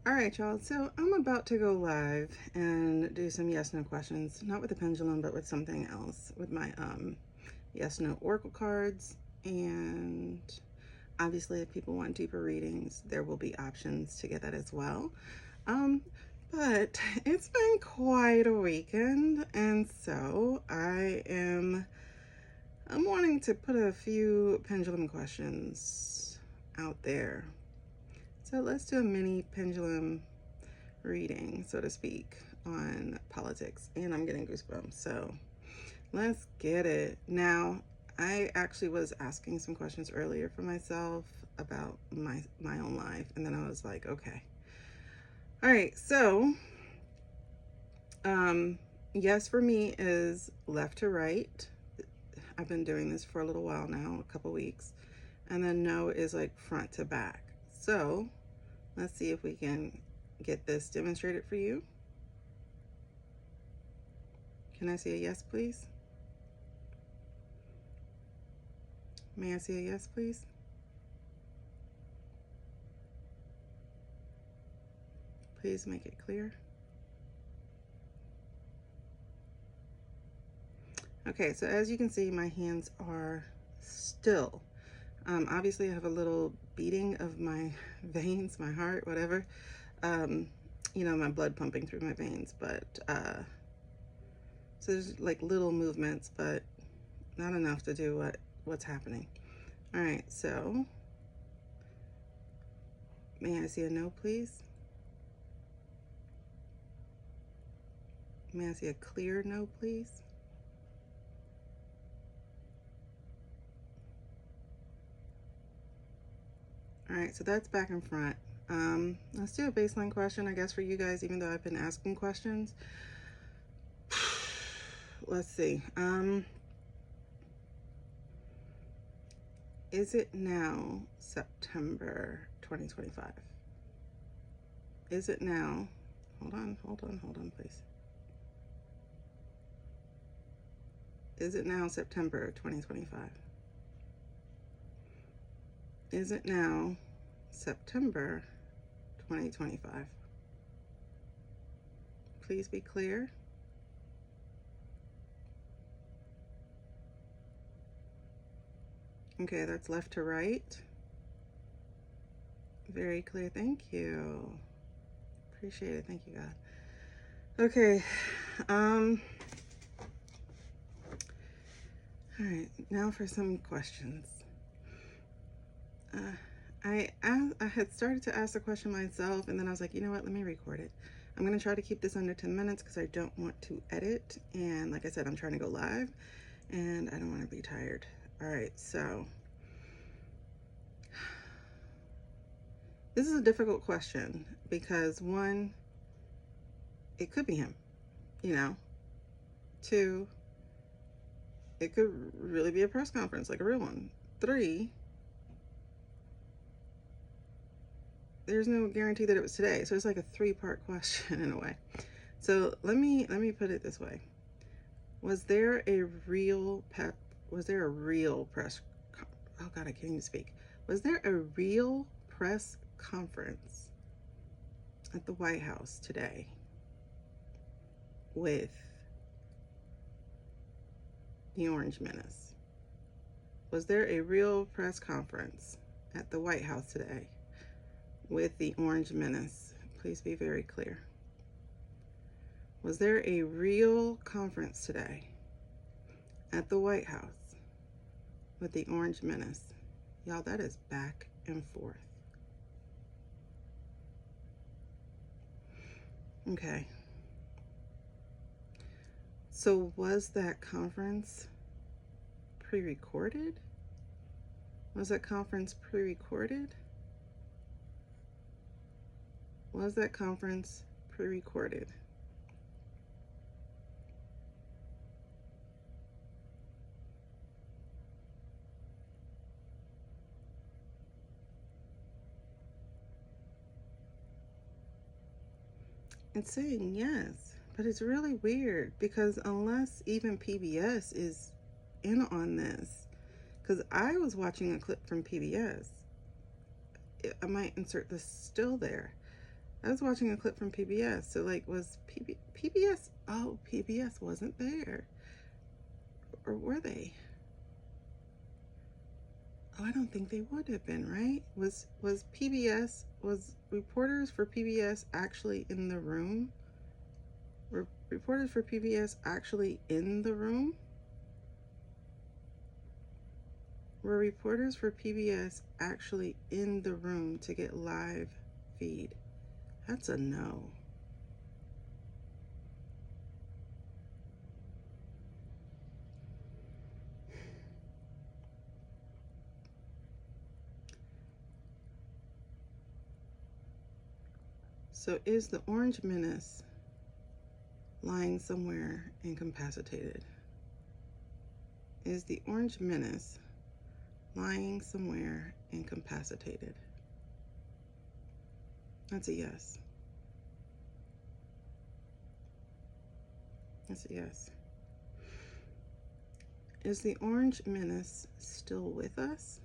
All right, y'all. So I'm about to go live and do some yes no questions, not with the pendulum, but with something else, with my yes no oracle cards. And obviously, if people want deeper readings, there will be options to get that as well. Um, but it's been quite a weekend, and so I'm wanting to put a few pendulum questions out there. So let's do a mini pendulum reading, so to speak, on politics. And I'm getting goosebumps. So let's get it. Now, I actually was asking some questions earlier for myself about my own life, and then I was like, okay. All right, so yes for me is left to right. I've been doing this for a little while now, a couple weeks. And then no is like front to back. So let's see if we can get this demonstrated for you. Can I see a yes, please? May I see a yes, please? Please make it clear. Okay, so as you can see, my hands are still. Obviously, I have a little beating of my veins, my heart, whatever. You know, my blood pumping through my veins, but so there's like little movements, but not enough to do what's happening. All right, so may I see a no, please? May I see a clear no, please? All right, so that's back and front. Let's do a baseline question, I guess, for you guys, even though I've been asking questions. Let's see. Is it now September 2025? Is it now? Hold on, please. Is it now September 2025? Is it now September 2025? Please be clear. Okay, that's left to right. Very clear, thank you. Appreciate it, thank you, God. Okay, all right, now for some questions. I had started to ask the question myself, and then I was like, you know what, let me record it. I'm gonna try to keep this under 10 minutes because I don't want to edit. And like I said, I'm trying to go live and I don't want to be tired. All right, so this is a difficult question because one, it could be him, you know. Two, it could really be a press conference, like a real one. Three, there's no guarantee that it was today. So it's like a three-part question in a way. So let me put it this way. Was there a real press, oh God, I can't even speak. Was there a real press conference at the White House today with the Orange Menace? Was there a real press conference at the White House today with the Orange Menace? Please be very clear. Was there a real conference today at the White House with the Orange Menace? Y'all, that is back and forth. Okay. So was that conference pre-recorded? Was that conference pre-recorded? Was that conference pre-recorded? It's saying yes, but it's really weird because unless even PBS is in on this, because I was watching a clip from PBS, I might insert this still there. I was watching a clip from PBS. So like, was PBS? Oh, PBS wasn't there, or were they? Oh, I don't think they would have been, right? Was PBS, was reporters for PBS actually in the room? Were reporters for PBS actually in the room? Were reporters for PBS actually in the room to get live feed? That's a no. So is the Orange Menace lying somewhere incapacitated? Is the Orange Menace lying somewhere incapacitated? That's a yes. That's a yes. Is the Orange Menace still with us?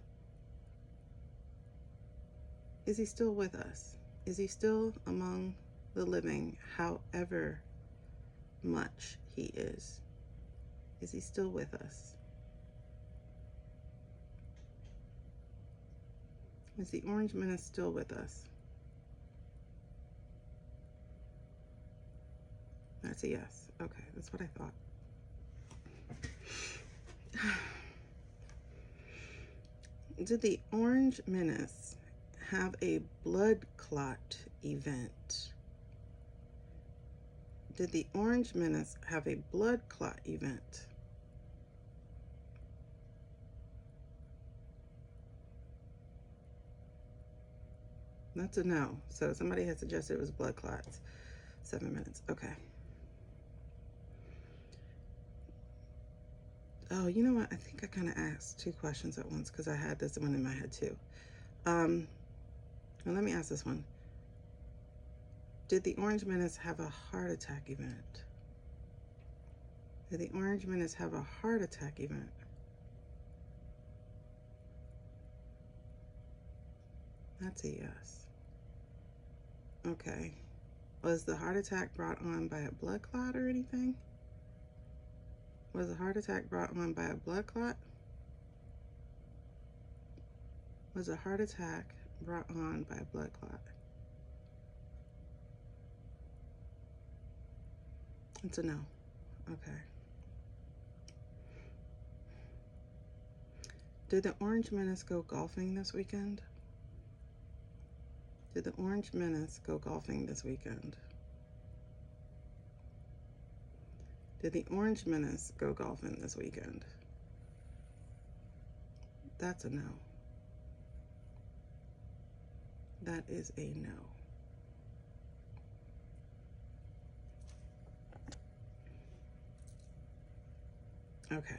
Is he still with us? Is he still among the living, however much he is? Is he still with us? Is the Orange Menace still with us? That's a yes. Okay, that's what I thought. Did the Orange Menace have a blood clot event? Did the Orange Menace have a blood clot event? That's a no. So somebody had suggested it was blood clots. 7 minutes. Okay. Oh, you know what? I think I kind of asked 2 questions at once because I had this one in my head too. Well, let me ask this one. Did the Orange Menace have a heart attack event? Did the Orange Menace have a heart attack event? That's a yes. Okay. Was the heart attack brought on by a blood clot or anything? Was the heart attack brought on by a blood clot? Was a heart attack brought on by a blood clot? It's a no. Okay. Did the Orange Menace go golfing this weekend? Did the Orange Menace go golfing this weekend? Did the Orange Menace go golfing this weekend? That's a no. That is a no. Okay.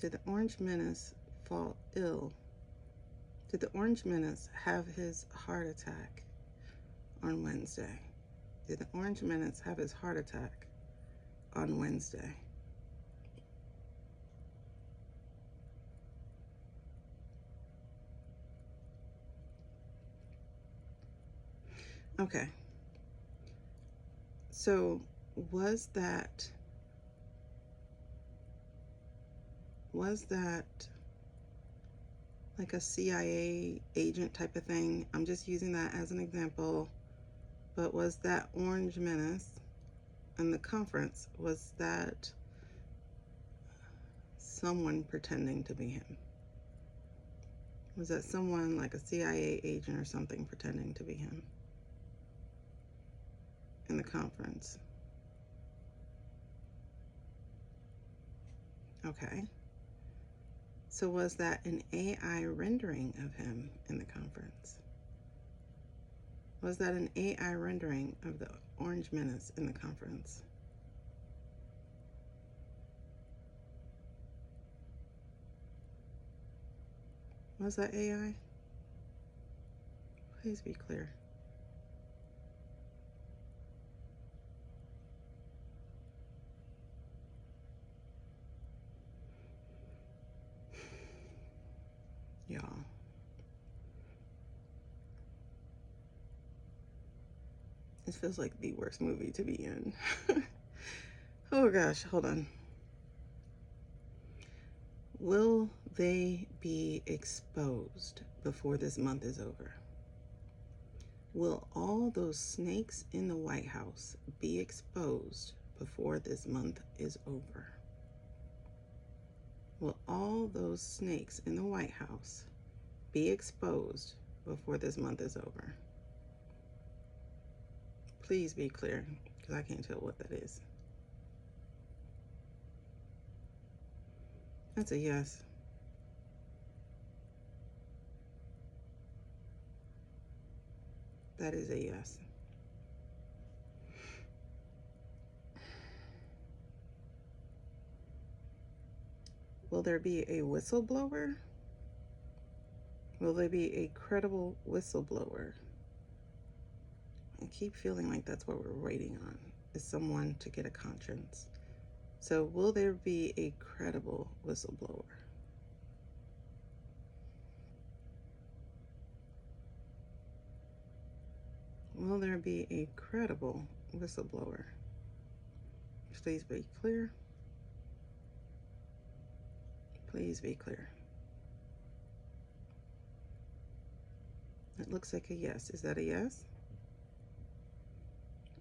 Did the Orange Menace fall ill? Did the Orange Menace have his heart attack on Wednesday? Did the Orange Menace have his heart attack on Wednesday? Okay. So was that like a CIA agent type of thing? I'm just using that as an example. But was that Orange Menace in the conference, was that someone pretending to be him? Was that someone like a CIA agent or something pretending to be him in the conference? Okay. So was that an AI rendering of him in the conference? Was that an AI rendering of the Orange Menace in the conference? Was that AI? Please be clear. y'all. This feels like the worst movie to be in. Oh gosh, hold on. Will they be exposed before this month is over? Will all those snakes in the White House be exposed before this month is over? Will all those snakes in the White House be exposed before this month is over? Please be clear, because I can't tell what that is. That's a yes. That is a yes. Will there be a whistleblower? Will there be a credible whistleblower? I keep feeling like that's what we're waiting on, is someone to get a conscience. So will there be a credible whistleblower? Will there be a credible whistleblower? Please be clear. Please be clear. It looks like a yes. Is that a yes?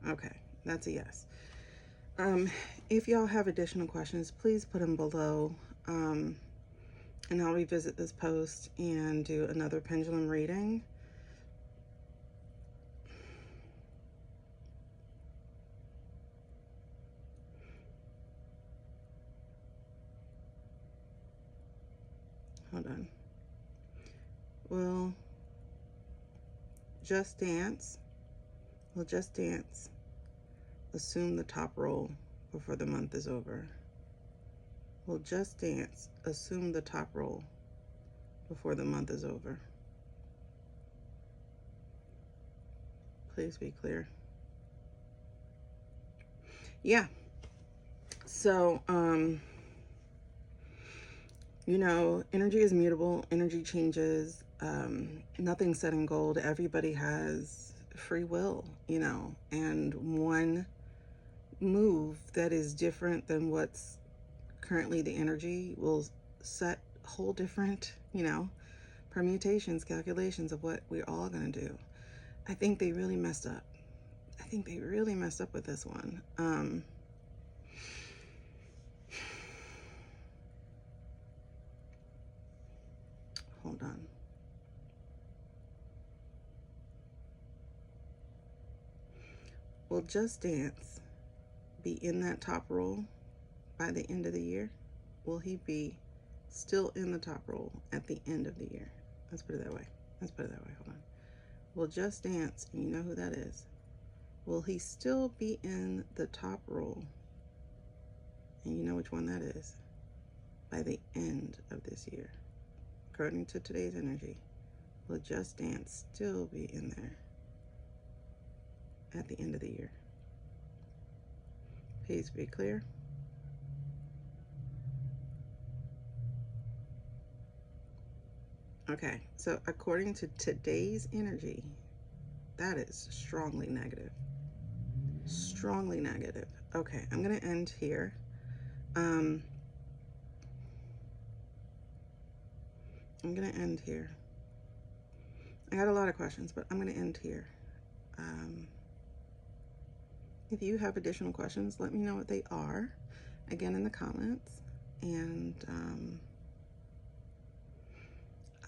Okay, that's a yes. If y'all have additional questions, please put them below, and I'll revisit this post and do another pendulum reading. Hold on. Will Just Dance assume the top role before the month is over? Will Just Dance assume the top role before the month is over? Please be clear. Yeah. So, you know, energy is mutable, energy changes, nothing's set in gold. Everybody has free will, you know, and one move that is different than what's currently the energy will set whole different, you know, permutations, calculations of what we're all gonna do. I think they really messed up. I think they really messed up with this one. Hold on. Will Just Dance be in that top role by the end of the year? Will he be still in the top role at the end of the year? Let's put it that way. Hold on. Will Just Dance, and you know who that is, will he still be in the top role, and you know which one that is, by the end of this year? According to today's energy, will Just Dance still be in there at the end of the year? Please be clear. Okay, so according to today's energy, that is strongly negative. Strongly negative. Okay, I'm gonna end here. I'm gonna end here. I got a lot of questions, but I'm gonna end here. If you have additional questions, let me know what they are, again, in the comments. And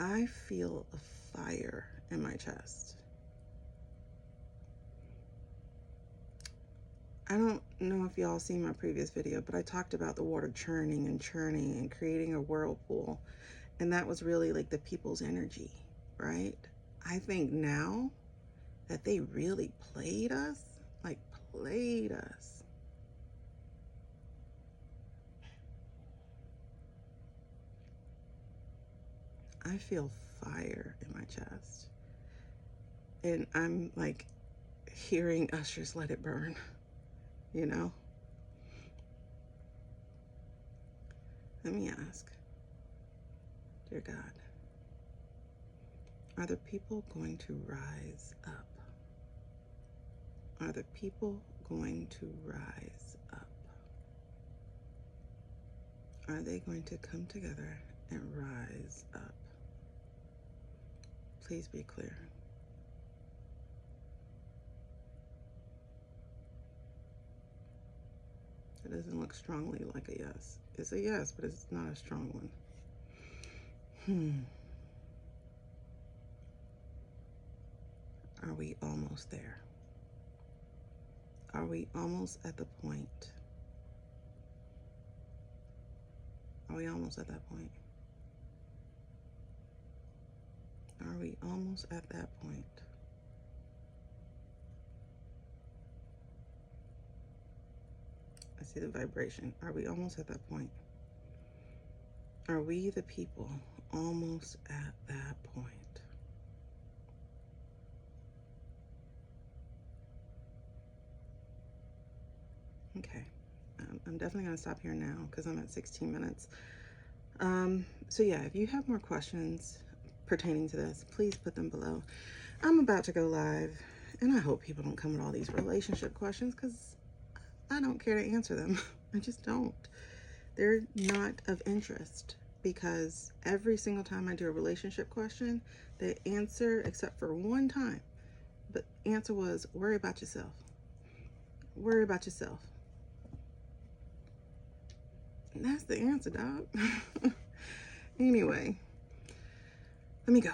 I feel a fire in my chest. I don't know if y'all seen my previous video, but I talked about the water churning and creating a whirlpool. And that was really like the people's energy, right? I think now that they really played us, like played us. I feel fire in my chest. And I'm like hearing Usher's Let It Burn, you know? Let me ask, dear God, Are the people going to rise up? Are the people going to rise up? Are they going to come together and rise up? Please be clear. It doesn't look strongly like a yes. It's a yes, but it's not a strong one. Are we almost there? Are we almost at the point? Are we almost at that point? Are we almost at that point? I see the vibration. Are we almost at that point? Are we the people almost at that point? Okay, I'm definitely gonna stop here now because I'm at 16 minutes. So yeah, if you have more questions pertaining to this, please put them below. I'm about to go live, and I hope people don't come with all these relationship questions because I don't care to answer them. I just don't. They're not of interest because every single time I do a relationship question, the answer, except for one time, the answer was worry about yourself. Worry about yourself. And that's the answer, dog. Anyway, let me go.